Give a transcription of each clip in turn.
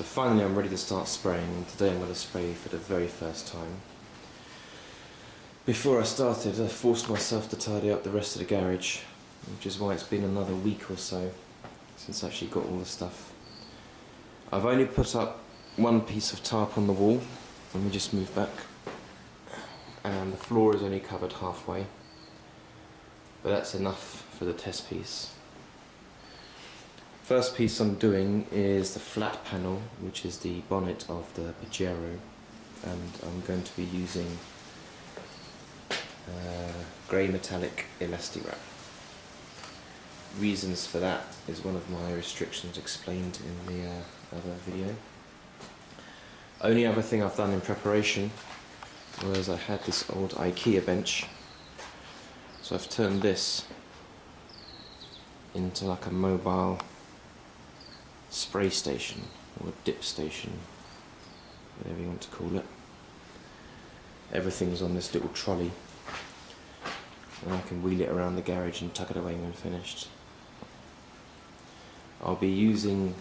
So finally I'm ready to start spraying, and today I'm going to spray for the very first time. Before I started, I forced myself to tidy up the rest of the garage, which is why it's been another week or so since I actually got all the stuff. I've only put up one piece of tarp on the wall. Let me just move back. And the floor is only covered halfway, but that's enough for the test piece. First piece I'm doing is the flat panel, which is the bonnet of the Pajero, and I'm going to be using grey metallic elastic wrap. Reasons for that is one of my restrictions explained in the other video. Only other thing I've done in preparation was I had this old IKEA bench, so I've turned this into like a mobile spray station, or a dip station, whatever you want to call it. Everything's on this little trolley, and I can wheel it around the garage and tuck it away when finished. I'll be using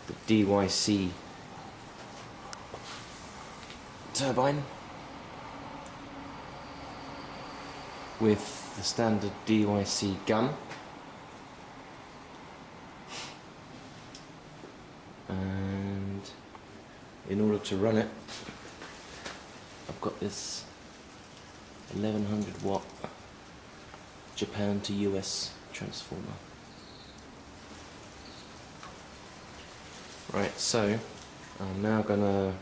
the DYC turbine with the standard DYC gun, and in order to run it I've got this 1100 watt Japan to US transformer. Right, so I'm now gonna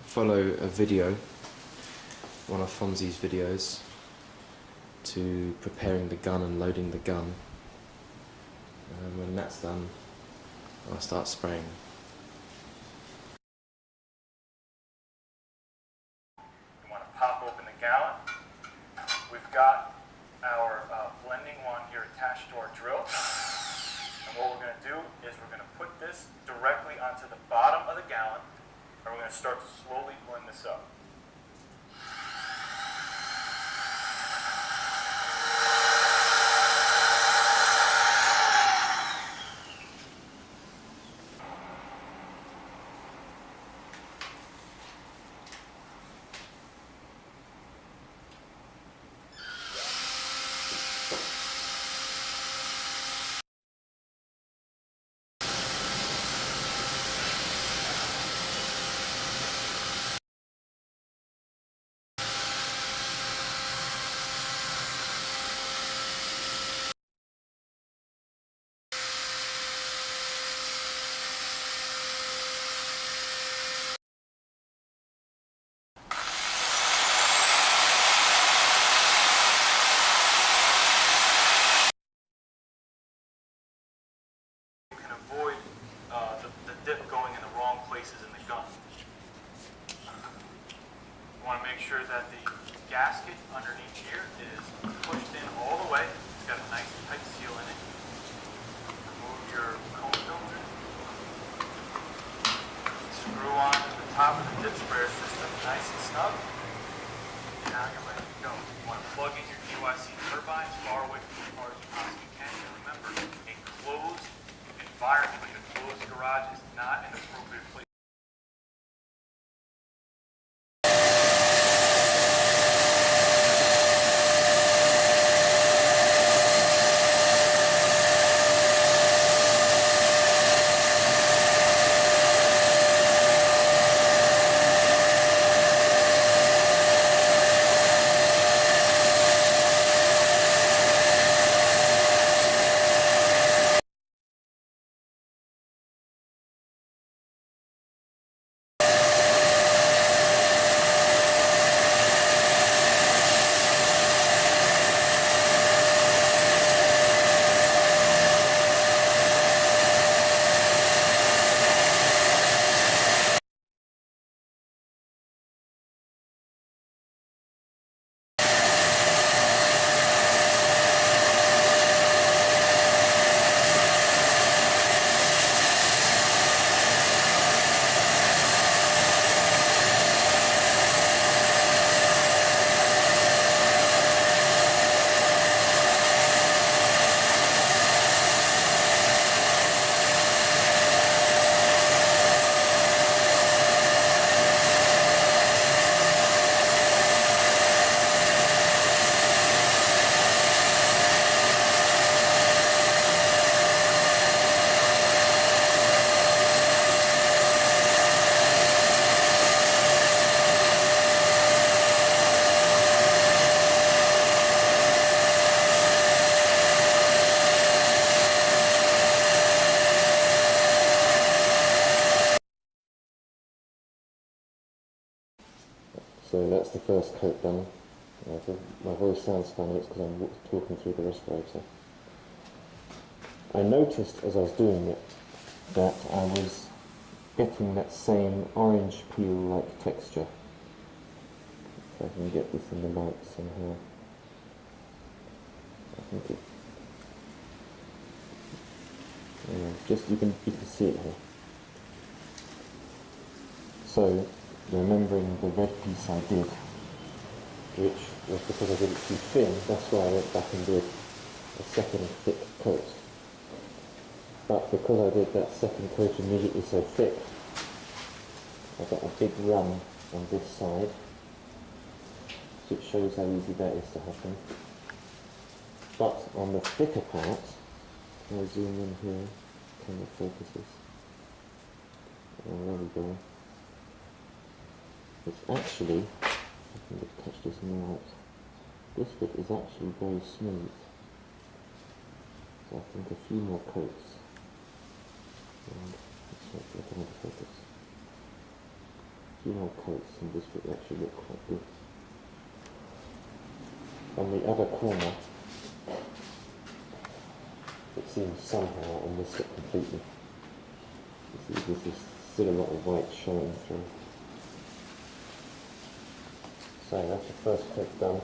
follow a video, one of Fonzie's videos, to preparing the gun and loading the gun, and when that's done I'll start spraying. You want to pop open the gallon. We've got our blending wand here attached to our drill, and what we're going to do is we're going to put this directly onto the bottom of the gallon, and we're going to start to slowly blend this up. Avoid the dip going in the wrong places in the gun. You want to make sure that the gasket underneath here is pushed in all the way. It's got a nice tight seal in it. Remove your cone filter. Screw on to the top of the DipSprayer system, nice and snug. And now you're ready to go. You want to plug in your DYC turbine as far away from the car as you possibly can. And remember, a closed environment, in a closed garage, is not an appropriate place. So that's the first coat done. If my voice sounds funny, it's because I'm talking through the respirator. I noticed as I was doing it that I was getting that same orange peel-like texture. If I can get this in the light somehow. I think it... Yeah, just you can see it here. So, remembering the red piece I did, which was because I did it too thin, that's why I went back and did a second thick coat. But because I did that second coat immediately so thick, I got a big run on this side, so it shows how easy that is to happen. But on the thicker part, I'll zoom in here, camera focuses. Oh, there we go. It's actually, I can just touch this in the light, this bit is actually very smooth. So I think a few more coats. And let's look at the focus. A few more coats and this bit actually look quite good. On the other corner, it seems somehow I missed it completely. You see, this is still a lot of white showing through. So that's the first coat done.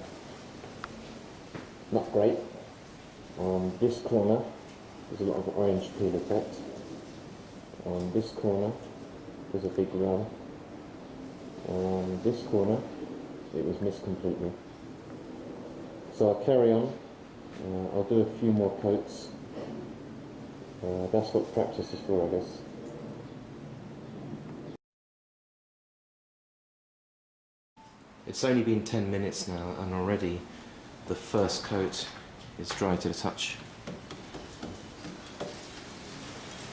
Not great. On this corner, there's a lot of orange peel effect. On this corner, there's a big run. On this corner, it was missed completely. So I'll carry on. I'll do a few more coats. That's what practice is for, I guess. It's only been 10 minutes now, and already the first coat is dry to the touch.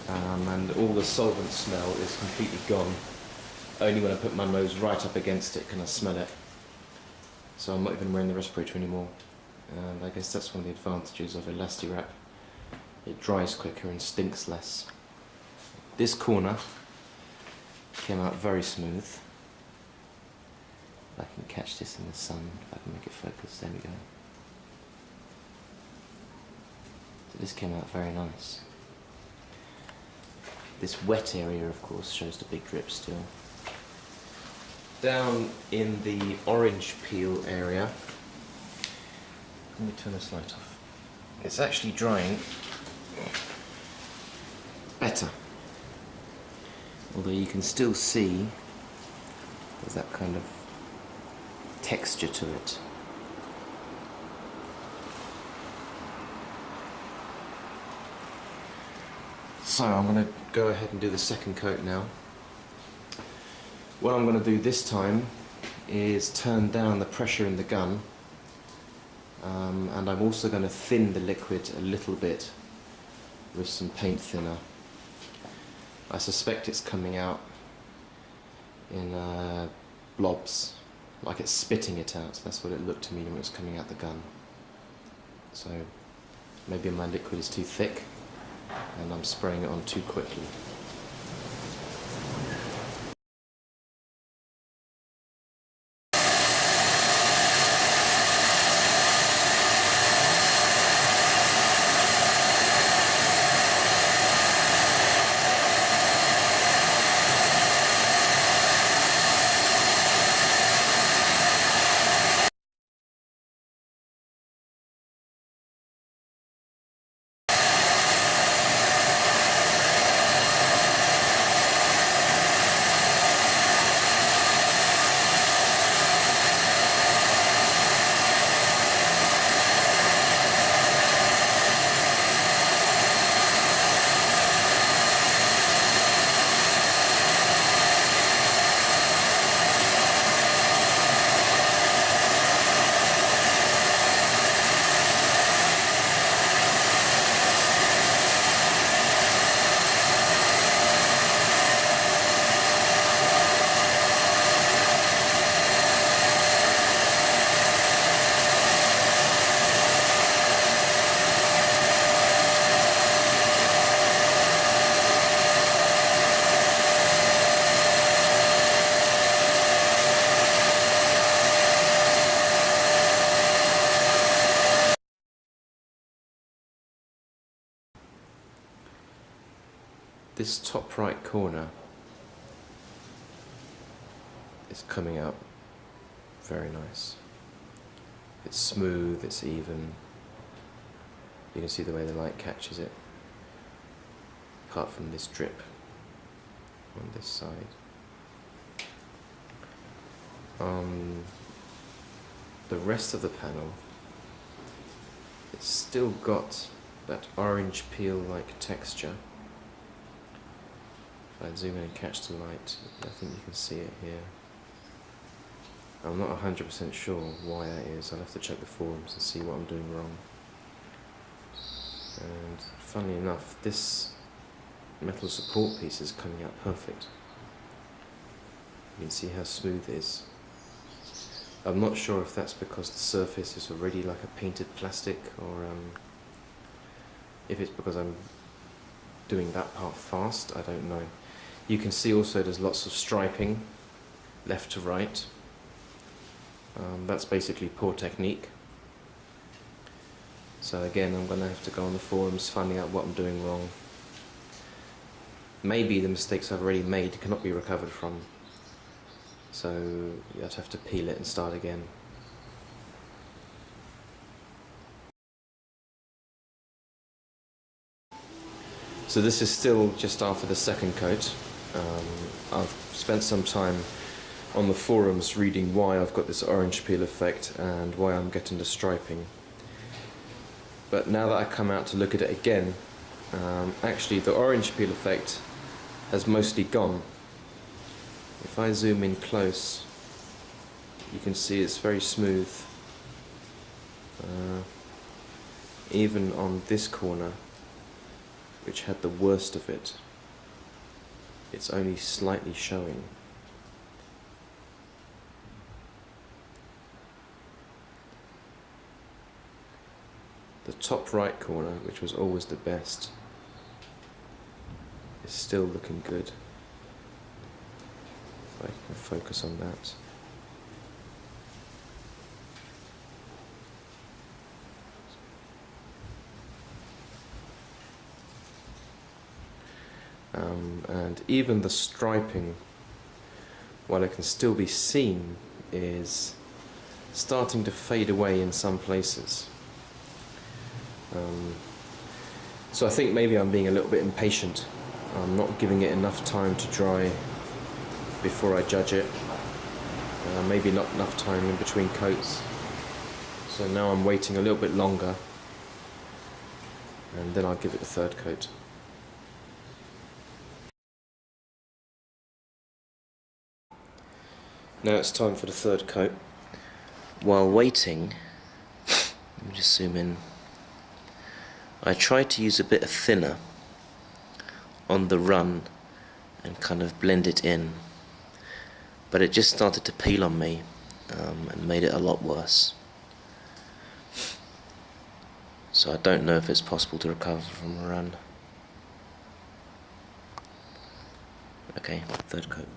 And all the solvent smell is completely gone. Only when I put my nose right up against it can I smell it. So I'm not even wearing the respirator anymore. And I guess that's one of the advantages of Elasti-Wrap. It dries quicker and stinks less. This corner came out very smooth. If I can catch this in the sun, if I can make it focus, there we go. So this came out very nice. This wet area, of course, shows the big drip still. Down in the orange peel area, let me turn this light off. It's actually drying better. Although you can still see there's that kind of texture to it. So I'm going to go ahead and do the second coat now. What I'm going to do this time is turn down the pressure in the gun, and I'm also going to thin the liquid a little bit with some paint thinner. I suspect it's coming out in blobs, like it's spitting it out. That's what it looked to me when it was coming out the gun. So maybe my liquid is too thick and I'm spraying it on too quickly. this top right corner is coming out very nice. It's smooth, it's even. You can see the way the light catches it, apart from this drip on this side. The rest of the panel, it's still got that orange peel-like texture. If I zoom in and catch the light, I think you can see it here. I'm not 100% sure why that is. I'll have to check the forums and see what I'm doing wrong. And funnily enough, this metal support piece is coming out perfect. You can see how smooth it is. I'm not sure if that's because the surface is already like a painted plastic, or if it's because I'm doing that part fast, I don't know. You can see also there's lots of striping left to right. That's basically poor technique. So again, I'm going to have to go on the forums finding out what I'm doing wrong. Maybe the mistakes I've already made cannot be recovered from. So I'd have to peel it and start again. So this is still just after the second coat. I've spent some time on the forums reading why I've got this orange peel effect and why I'm getting the striping. But now that I come out to look at it again, actually the orange peel effect has mostly gone. If I zoom in close, you can see it's very smooth. Even on this corner, which had the worst of it, it's only slightly showing. The top right corner, which was always the best, is still looking good. If I can focus on that. And even the striping, while it can still be seen, is starting to fade away in some places. So I think maybe I'm being a little bit impatient. I'm not giving it enough time to dry before I judge it. Maybe not enough time in between coats. So now I'm waiting a little bit longer, and then I'll give it a third coat. Now it's time for the third coat. While waiting, let me just zoom in. I tried to use a bit of thinner on the run and kind of blend it in, but it just started to peel on me and made it a lot worse. So I don't know if it's possible to recover from a run. Okay, third coat.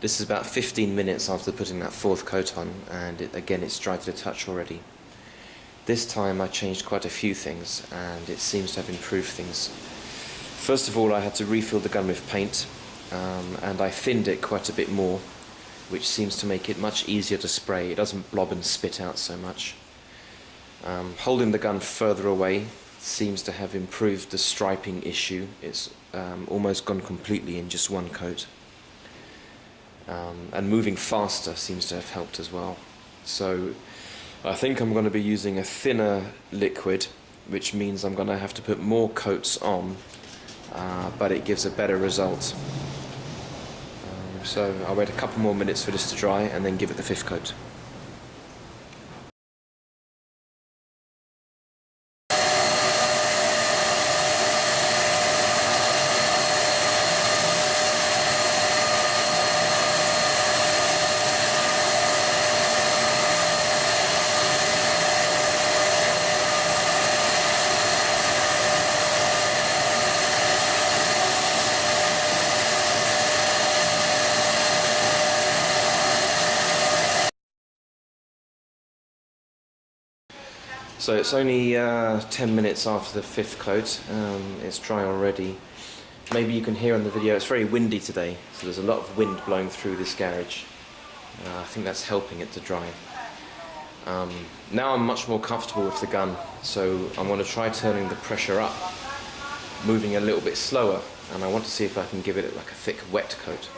This is about 15 minutes after putting that fourth coat on, and again it's dry to the touch already. This time I changed quite a few things, and it seems to have improved things. First of all, I had to refill the gun with paint, and I thinned it quite a bit more, which seems to make it much easier to spray. It doesn't blob and spit out so much. Holding the gun further away seems to have improved the striping issue. It's almost gone completely in just one coat. And moving faster seems to have helped as well. So I think I'm going to be using a thinner liquid, which means I'm going to have to put more coats on, but it gives a better result. So I'll wait a couple more minutes for this to dry and then give it the fifth coat. So it's only 10 minutes after the fifth coat. It's dry already. Maybe you can hear on the video, it's very windy today, so there's a lot of wind blowing through this garage. I think that's helping it to dry. Now I'm much more comfortable with the gun, so I'm going to try turning the pressure up, moving a little bit slower, and I want to see if I can give it like a thick wet coat.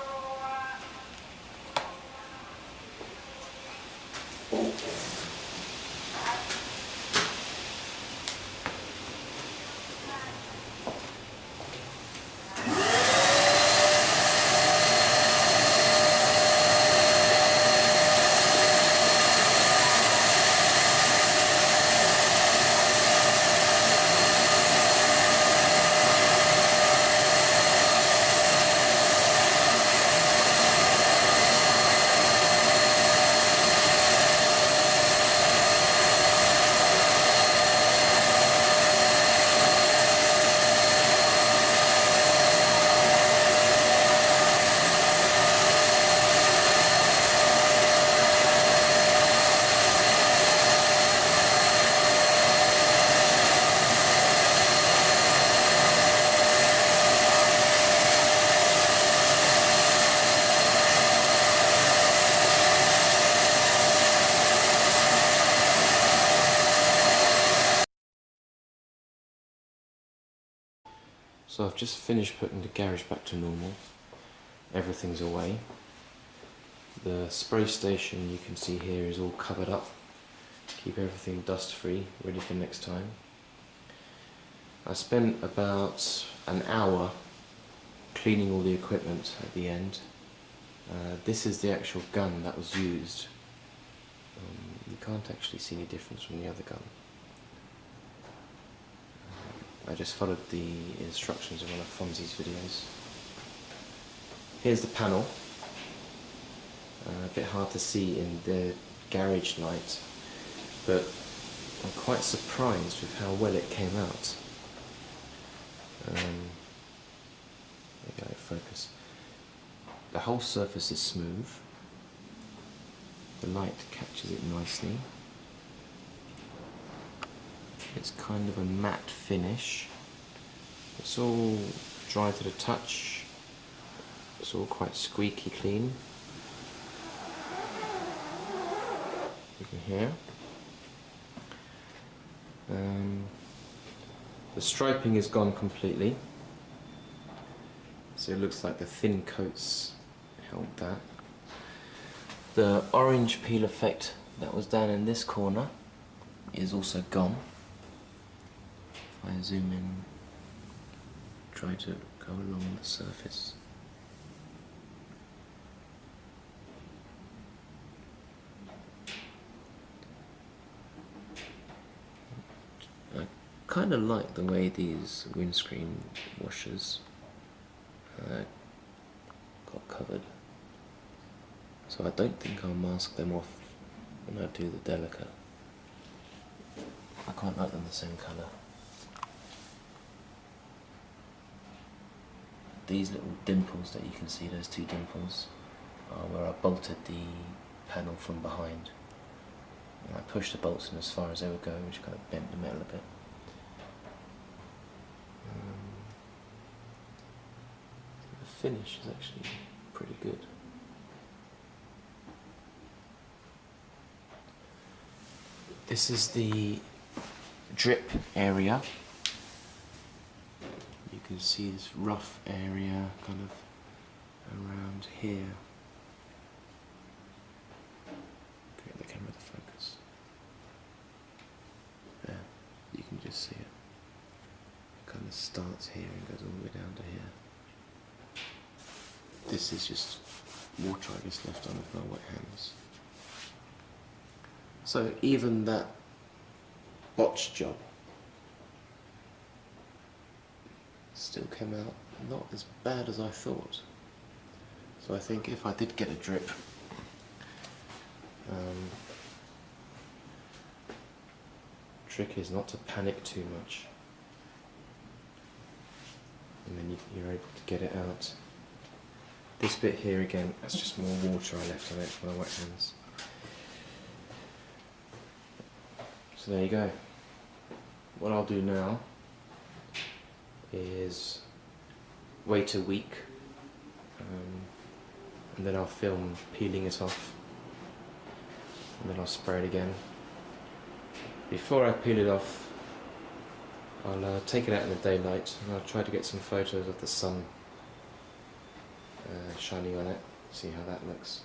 So I've just finished putting the garage back to normal. Everything's away. The spray station you can see here is all covered up. Keep everything dust free, ready for next time. I spent about an hour cleaning all the equipment at the end. This is the actual gun that was used. You can't actually see any difference from the other gun. I just followed the instructions of one of Fonzie's videos. Here's the panel. A bit hard to see in the garage light, but I'm quite surprised with how well it came out. There you go, focus. The whole surface is smooth. The light catches it nicely. It's kind of a matte finish. It's all dry to the touch. It's all quite squeaky clean. You can hear. The striping is gone completely. So it looks like the thin coats helped that. The orange peel effect that was down in this corner is also gone. If I zoom in, try to go along the surface. I kind of like the way these windscreen washers got covered. So I don't think I'll mask them off when I do the Delica. I quite like them the same colour. These little dimples that you can see, those two dimples, where I bolted the panel from behind. And I pushed the bolts in as far as they would go, which kind of bent the metal a bit. The finish is actually pretty good. This is the drip area. You can see this rough area kind of around here. Get the camera to focus. There, you can just see it. It kind of starts here and goes all the way down to here. This is just water I just left on with my wet hands. So even that botch job still came out not as bad as I thought. So I think if I did get a drip, trick is not to panic too much, and then you're able to get it out. This bit here again, that's just more water I left on it with my wet hands. So there you go. What I'll do now is wait a week, and then I'll film peeling it off, and then I'll spray it again. Before I peel it off, I'll take it out in the daylight and I'll try to get some photos of the sun shining on it, see how that looks.